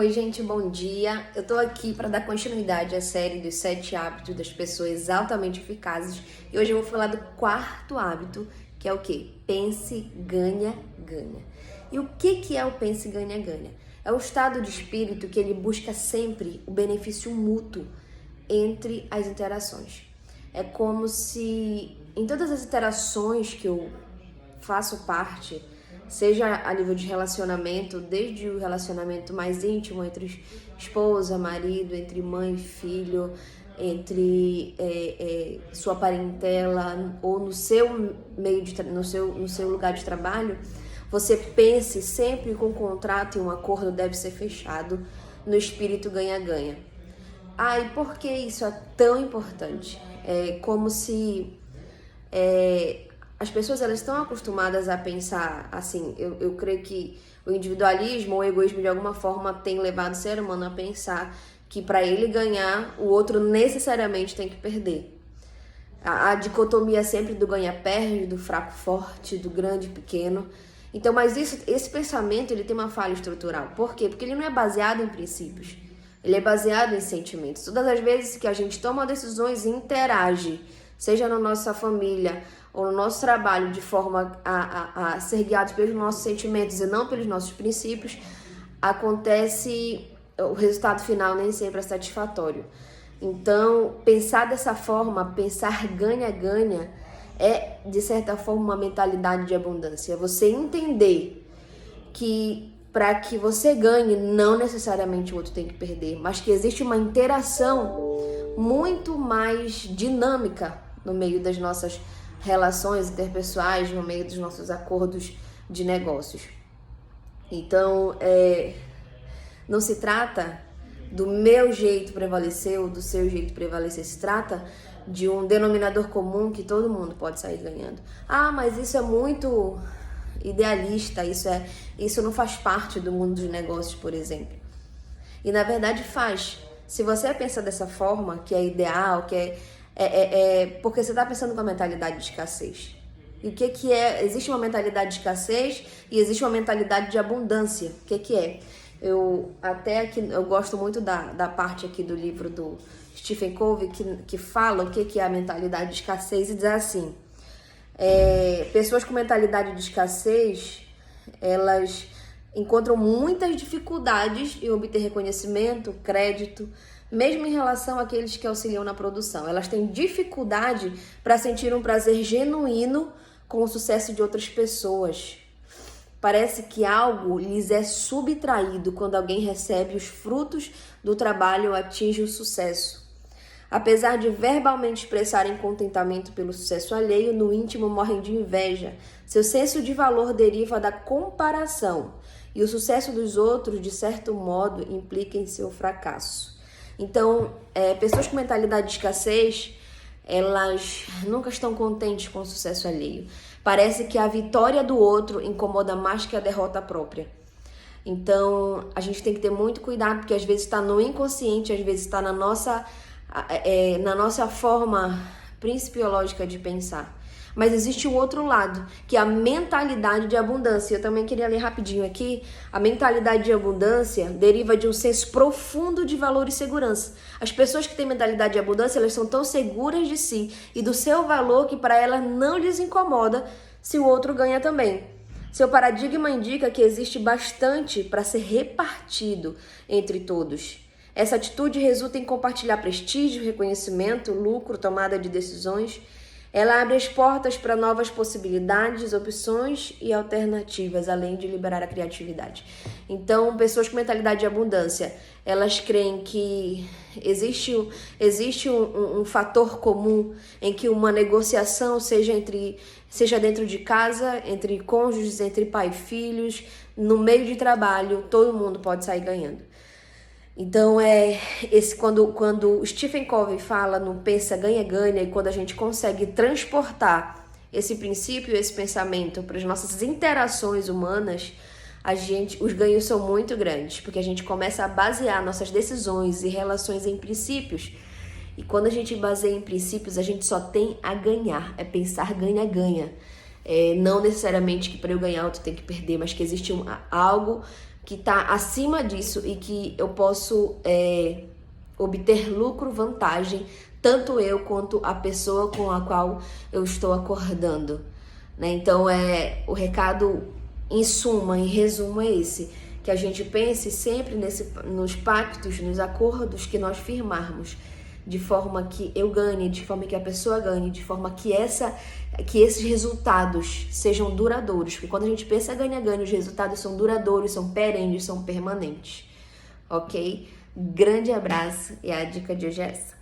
Oi, gente, bom dia. Eu tô aqui para dar continuidade à série dos 7 hábitos das pessoas altamente eficazes e hoje eu vou falar do quarto hábito, que é o quê? Pense, ganha, ganha. E o que é o pense, ganha, ganha? É o estado de espírito que ele busca sempre o benefício mútuo entre as interações. É como se em todas as interações que eu faço parte, seja a nível de relacionamento, desde o relacionamento mais íntimo entre esposa, marido, entre mãe e filho, entre sua parentela ou no seu meio de no seu lugar de trabalho, você pense sempre que um contrato e um acordo deve ser fechado no espírito ganha-ganha. E por que isso é tão importante? É como se as pessoas elas estão acostumadas a pensar assim, eu creio que o individualismo ou o egoísmo de alguma forma tem levado o ser humano a pensar que para ele ganhar, o outro necessariamente tem que perder. A dicotomia sempre do ganha-perde, do fraco-forte, do grande-pequeno. Então, mas esse pensamento ele tem uma falha estrutural. Por quê? Porque ele não é baseado em princípios. Ele é baseado em sentimentos. Todas as vezes que a gente toma decisões e interage, seja na nossa família ou no nosso trabalho, de forma a ser guiados pelos nossos sentimentos e não pelos nossos princípios, acontece o resultado final nem sempre é satisfatório. Então, pensar dessa forma, pensar ganha-ganha, é, de certa forma, uma mentalidade de abundância. Você entender que para que você ganhe, não necessariamente o outro tem que perder, mas que existe uma interação muito mais dinâmica no meio das nossas relações interpessoais, no meio dos nossos acordos de negócios. Então, não se trata do meu jeito prevalecer ou do seu jeito prevalecer, se trata de um denominador comum que todo mundo pode sair ganhando. Mas isso é muito idealista, isso não faz parte do mundo dos negócios, por exemplo. E na verdade faz. Se você pensa dessa forma, que é ideal, que porque você está pensando com a mentalidade de escassez. E o que é? Existe uma mentalidade de escassez e existe uma mentalidade de abundância. O que é? Eu gosto muito da parte aqui do livro do Stephen Covey que fala o que é a mentalidade de escassez e diz assim: pessoas com mentalidade de escassez, elas encontram muitas dificuldades em obter reconhecimento, crédito, mesmo em relação àqueles que auxiliam na produção. Elas têm dificuldade para sentir um prazer genuíno com o sucesso de outras pessoas. Parece que algo lhes é subtraído quando alguém recebe os frutos do trabalho ou atinge o sucesso. Apesar de verbalmente expressarem contentamento pelo sucesso alheio, no íntimo morrem de inveja. Seu senso de valor deriva da comparação e o sucesso dos outros, de certo modo, implica em seu fracasso. Então, pessoas com mentalidade de escassez, elas nunca estão contentes com o sucesso alheio. Parece que a vitória do outro incomoda mais que a derrota própria. Então, a gente tem que ter muito cuidado, porque às vezes está no inconsciente, às vezes está na nossa forma principiológica de pensar. Mas existe o outro lado, que é a mentalidade de abundância. Eu também queria ler rapidinho aqui. A mentalidade de abundância deriva de um senso profundo de valor e segurança. As pessoas que têm mentalidade de abundância, elas são tão seguras de si e do seu valor que para elas não lhes incomoda se o outro ganha também. Seu paradigma indica que existe bastante para ser repartido entre todos. Essa atitude resulta em compartilhar prestígio, reconhecimento, lucro, tomada de decisões. Ela abre as portas para novas possibilidades, opções e alternativas, além de liberar a criatividade. Então, pessoas com mentalidade de abundância, elas creem que existe um fator comum em que uma negociação seja dentro de casa, entre cônjuges, entre pai e filhos, no meio de trabalho, todo mundo pode sair ganhando. Então, quando o Stephen Covey fala no pensa, ganha, ganha, e quando a gente consegue transportar esse princípio, esse pensamento para as nossas interações humanas, os ganhos são muito grandes, porque a gente começa a basear nossas decisões e relações em princípios. E quando a gente baseia em princípios, a gente só tem a ganhar, é pensar ganha, ganha. Não necessariamente que para eu ganhar outro tem que perder, mas que existe algo que está acima disso e que eu posso obter lucro, vantagem, tanto eu quanto a pessoa com a qual eu estou acordando, né? Então, o recado em suma, em resumo, é esse: que a gente pense sempre nos pactos, nos acordos que nós firmarmos, de forma que eu ganhe, de forma que a pessoa ganhe, de forma que esses resultados sejam duradouros. Porque quando a gente pensa ganha-ganha, os resultados são duradouros, são perenes, são permanentes. Ok? Grande abraço, e a dica de hoje é essa.